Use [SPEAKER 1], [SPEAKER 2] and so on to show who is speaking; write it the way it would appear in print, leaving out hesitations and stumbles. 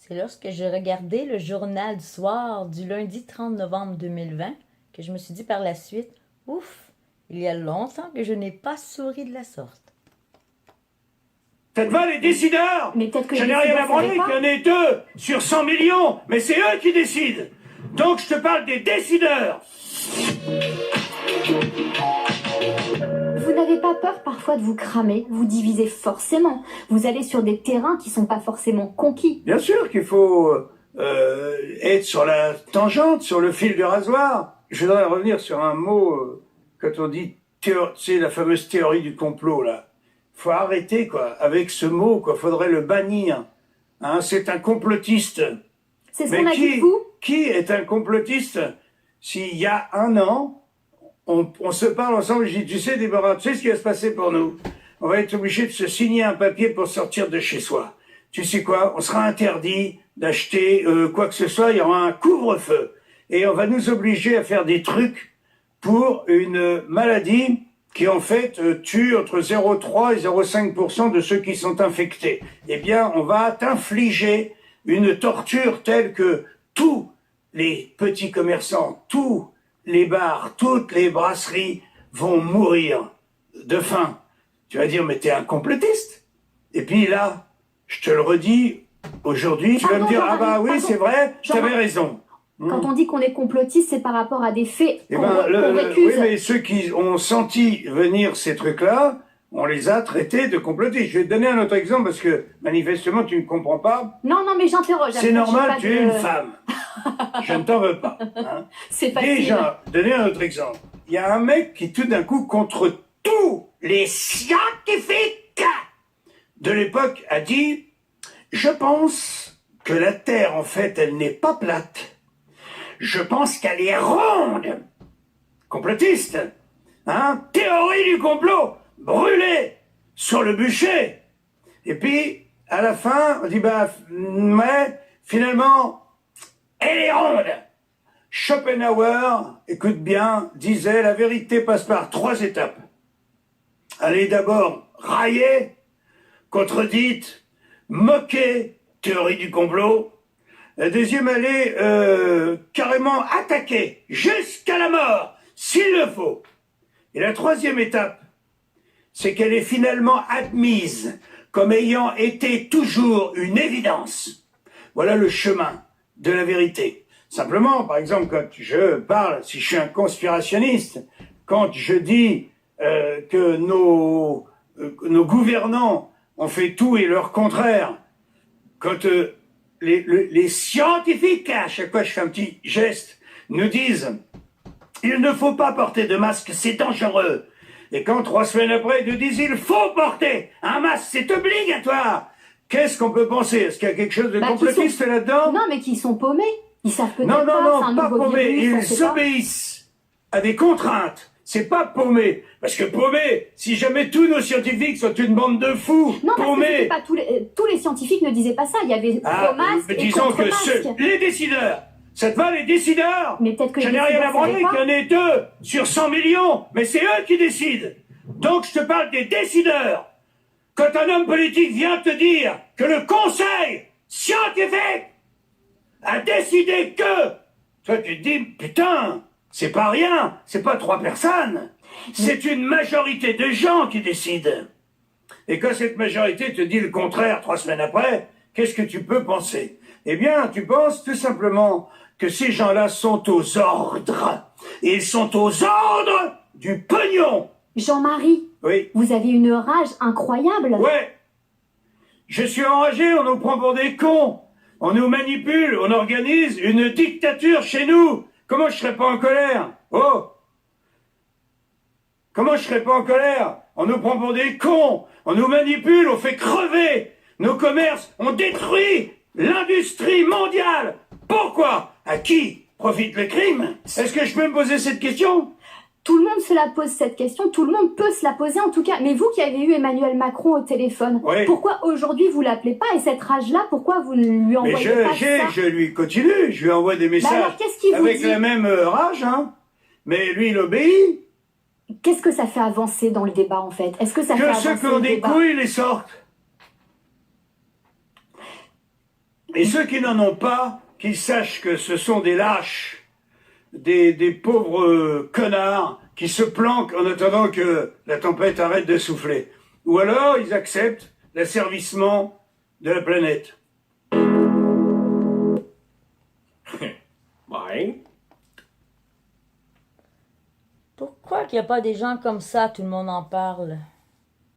[SPEAKER 1] C'est lorsque j'ai regardé le journal du soir du lundi 30 novembre 2020 que je me suis dit par la suite, ouf, il y a longtemps que je n'ai pas souri de la sorte.
[SPEAKER 2] Ça te va, les décideurs?
[SPEAKER 3] Mais peut-être que
[SPEAKER 2] je
[SPEAKER 3] les
[SPEAKER 2] n'ai rien à
[SPEAKER 3] décideurs
[SPEAKER 2] branler
[SPEAKER 3] savaient pas.
[SPEAKER 2] qu'il y en ait 2 sur 100 millions, mais c'est eux qui décident. Donc je te parle des décideurs.
[SPEAKER 3] Vous n'avez pas peur parfois de vous cramer? Vous divisez forcément. Vous allez sur des terrains qui sont pas forcément conquis.
[SPEAKER 2] Bien sûr qu'il faut être sur la tangente, sur le fil du rasoir. Je voudrais revenir sur un mot, quand on dit, c'est la fameuse théorie du complot, là. Faut arrêter, quoi, avec ce mot, quoi. Faudrait le bannir. Hein, c'est un complotiste.
[SPEAKER 3] C'est ce qu'on a dit de vous?
[SPEAKER 2] Qui est un complotiste? S'il y a un an, on se parle ensemble, je dis, tu sais, Déborah, tu sais ce qui va se passer pour nous? On va être obligé de se signer un papier pour sortir de chez soi. Tu sais quoi? On sera interdit d'acheter quoi que ce soit, il y aura un couvre-feu. Et on va nous obliger à faire des trucs pour une maladie qui en fait tue entre 0,3 et 0,5% de ceux qui sont infectés. Eh bien, on va t'infliger une torture telle que tous les petits commerçants, tous les bars, toutes les brasseries vont mourir de faim. Tu vas dire, mais t'es un complotiste. Et puis là, je te le redis, aujourd'hui, tu vas me dire, ah bah oui, c'est vrai, t'avais raison.
[SPEAKER 3] Quand on dit qu'on est complotiste, c'est par rapport à des faits
[SPEAKER 2] Eh
[SPEAKER 3] qu'on
[SPEAKER 2] ben,
[SPEAKER 3] récuse.
[SPEAKER 2] oui, mais ceux qui ont senti venir ces trucs-là, on les a traités de complotistes. Je vais te donner un autre exemple parce que manifestement tu ne comprends pas.
[SPEAKER 3] Non, mais j'interroge.
[SPEAKER 2] C'est normal, tu es une femme. Je ne t'en veux pas. Hein.
[SPEAKER 3] C'est facile.
[SPEAKER 2] Déjà, donner un autre exemple. Il y a un mec qui tout d'un coup, contre tous les scientifiques de l'époque, a dit « Je pense que la Terre, en fait, elle n'est pas plate. Je pense qu'elle est ronde. » Complotiste. Hein? Théorie du complot. Brûlé sur le bûcher. Et puis, à la fin, on dit, bah, mais, finalement, elle est ronde. Schopenhauer, écoute bien, disait, la vérité passe par 3 étapes. Elle est d'abord raillée, contredite, moquée, théorie du complot. La deuxième, elle est carrément attaquée, jusqu'à la mort, s'il le faut. Et la troisième étape, c'est qu'elle est finalement admise comme ayant été toujours une évidence. Voilà le chemin de la vérité. Simplement, par exemple, quand je parle, si je suis un conspirationniste, quand je dis que nos gouvernants ont fait tout et leur contraire, quand les scientifiques, à chaque fois je fais un petit geste, nous disent « il ne faut pas porter de masque, c'est dangereux ». Et quand 3 semaines après, ils nous disent « il faut porter un masque, c'est obligatoire ». Qu'est-ce qu'on peut penser? Est-ce qu'il y a quelque chose de complotiste là-dedans?
[SPEAKER 3] Non, mais qui sont paumés. Ils savent peut-être
[SPEAKER 2] Non,
[SPEAKER 3] pas, c'est un
[SPEAKER 2] pas
[SPEAKER 3] nouveau
[SPEAKER 2] paumés,
[SPEAKER 3] virus,
[SPEAKER 2] ils obéissent à des contraintes. C'est pas paumé. Parce que paumé, si jamais tous nos scientifiques sont une bande de fous,
[SPEAKER 3] non, parce
[SPEAKER 2] paumés.
[SPEAKER 3] que c'était pas tous les scientifiques ne disaient pas ça. Il y avait pro-masque et
[SPEAKER 2] disons que
[SPEAKER 3] contre-masque.
[SPEAKER 2] les décideurs. Ça te va, les décideurs?
[SPEAKER 3] Mais peut-être que
[SPEAKER 2] je
[SPEAKER 3] les
[SPEAKER 2] n'ai rien à
[SPEAKER 3] décideurs
[SPEAKER 2] branler
[SPEAKER 3] savaient
[SPEAKER 2] qu'il y en ait 2 sur 100 millions, mais c'est eux qui décident. Donc je te parle des décideurs. Quand un homme politique vient te dire que le conseil scientifique a décidé que, toi tu te dis, putain, c'est pas rien, c'est pas 3 personnes, c'est une majorité de gens qui décident. Et quand cette majorité te dit le contraire 3 semaines après, qu'est-ce que tu peux penser? Eh bien, tu penses tout simplement que ces gens-là sont aux ordres. Et ils sont aux ordres du pognon.
[SPEAKER 3] Jean-Marie,
[SPEAKER 2] oui.
[SPEAKER 3] Vous avez une rage incroyable.
[SPEAKER 2] Ouais. Je suis enragé, on nous prend pour des cons. On nous manipule, on organise une dictature chez nous. Comment je serais pas en colère? Oh! Comment je serais pas en colère? On nous prend pour des cons. On nous manipule, on fait crever nos commerces. On détruit l'industrie mondiale. Pourquoi? À qui profite le crime? Est-ce que je peux me poser cette question?
[SPEAKER 3] Tout le monde se la pose cette question, tout le monde peut se la poser en tout cas. Mais vous qui avez eu Emmanuel Macron au téléphone,
[SPEAKER 2] oui.
[SPEAKER 3] Pourquoi aujourd'hui vous l'appelez pas? Et cette rage-là, pourquoi vous ne lui envoyez pas ça?
[SPEAKER 2] Je lui continue, je lui envoie des messages
[SPEAKER 3] alors, qu'est-ce qu'il vous
[SPEAKER 2] avec
[SPEAKER 3] dit?
[SPEAKER 2] la même rage, hein. Mais lui, il obéit.
[SPEAKER 3] Qu'est-ce que ça fait avancer dans le débat en fait? Est-ce que ça fait
[SPEAKER 2] Que
[SPEAKER 3] avancer
[SPEAKER 2] ceux qui ont
[SPEAKER 3] le
[SPEAKER 2] des
[SPEAKER 3] débat?
[SPEAKER 2] couilles les sortent. Et ceux qui n'en ont pas, qu'ils sachent que ce sont des lâches, des pauvres connards qui se planquent en attendant que la tempête arrête de souffler. Ou alors ils acceptent l'asservissement de la planète.
[SPEAKER 4] Ouais.
[SPEAKER 1] Pourquoi qu'il n'y a pas des gens comme ça, tout le monde en parle?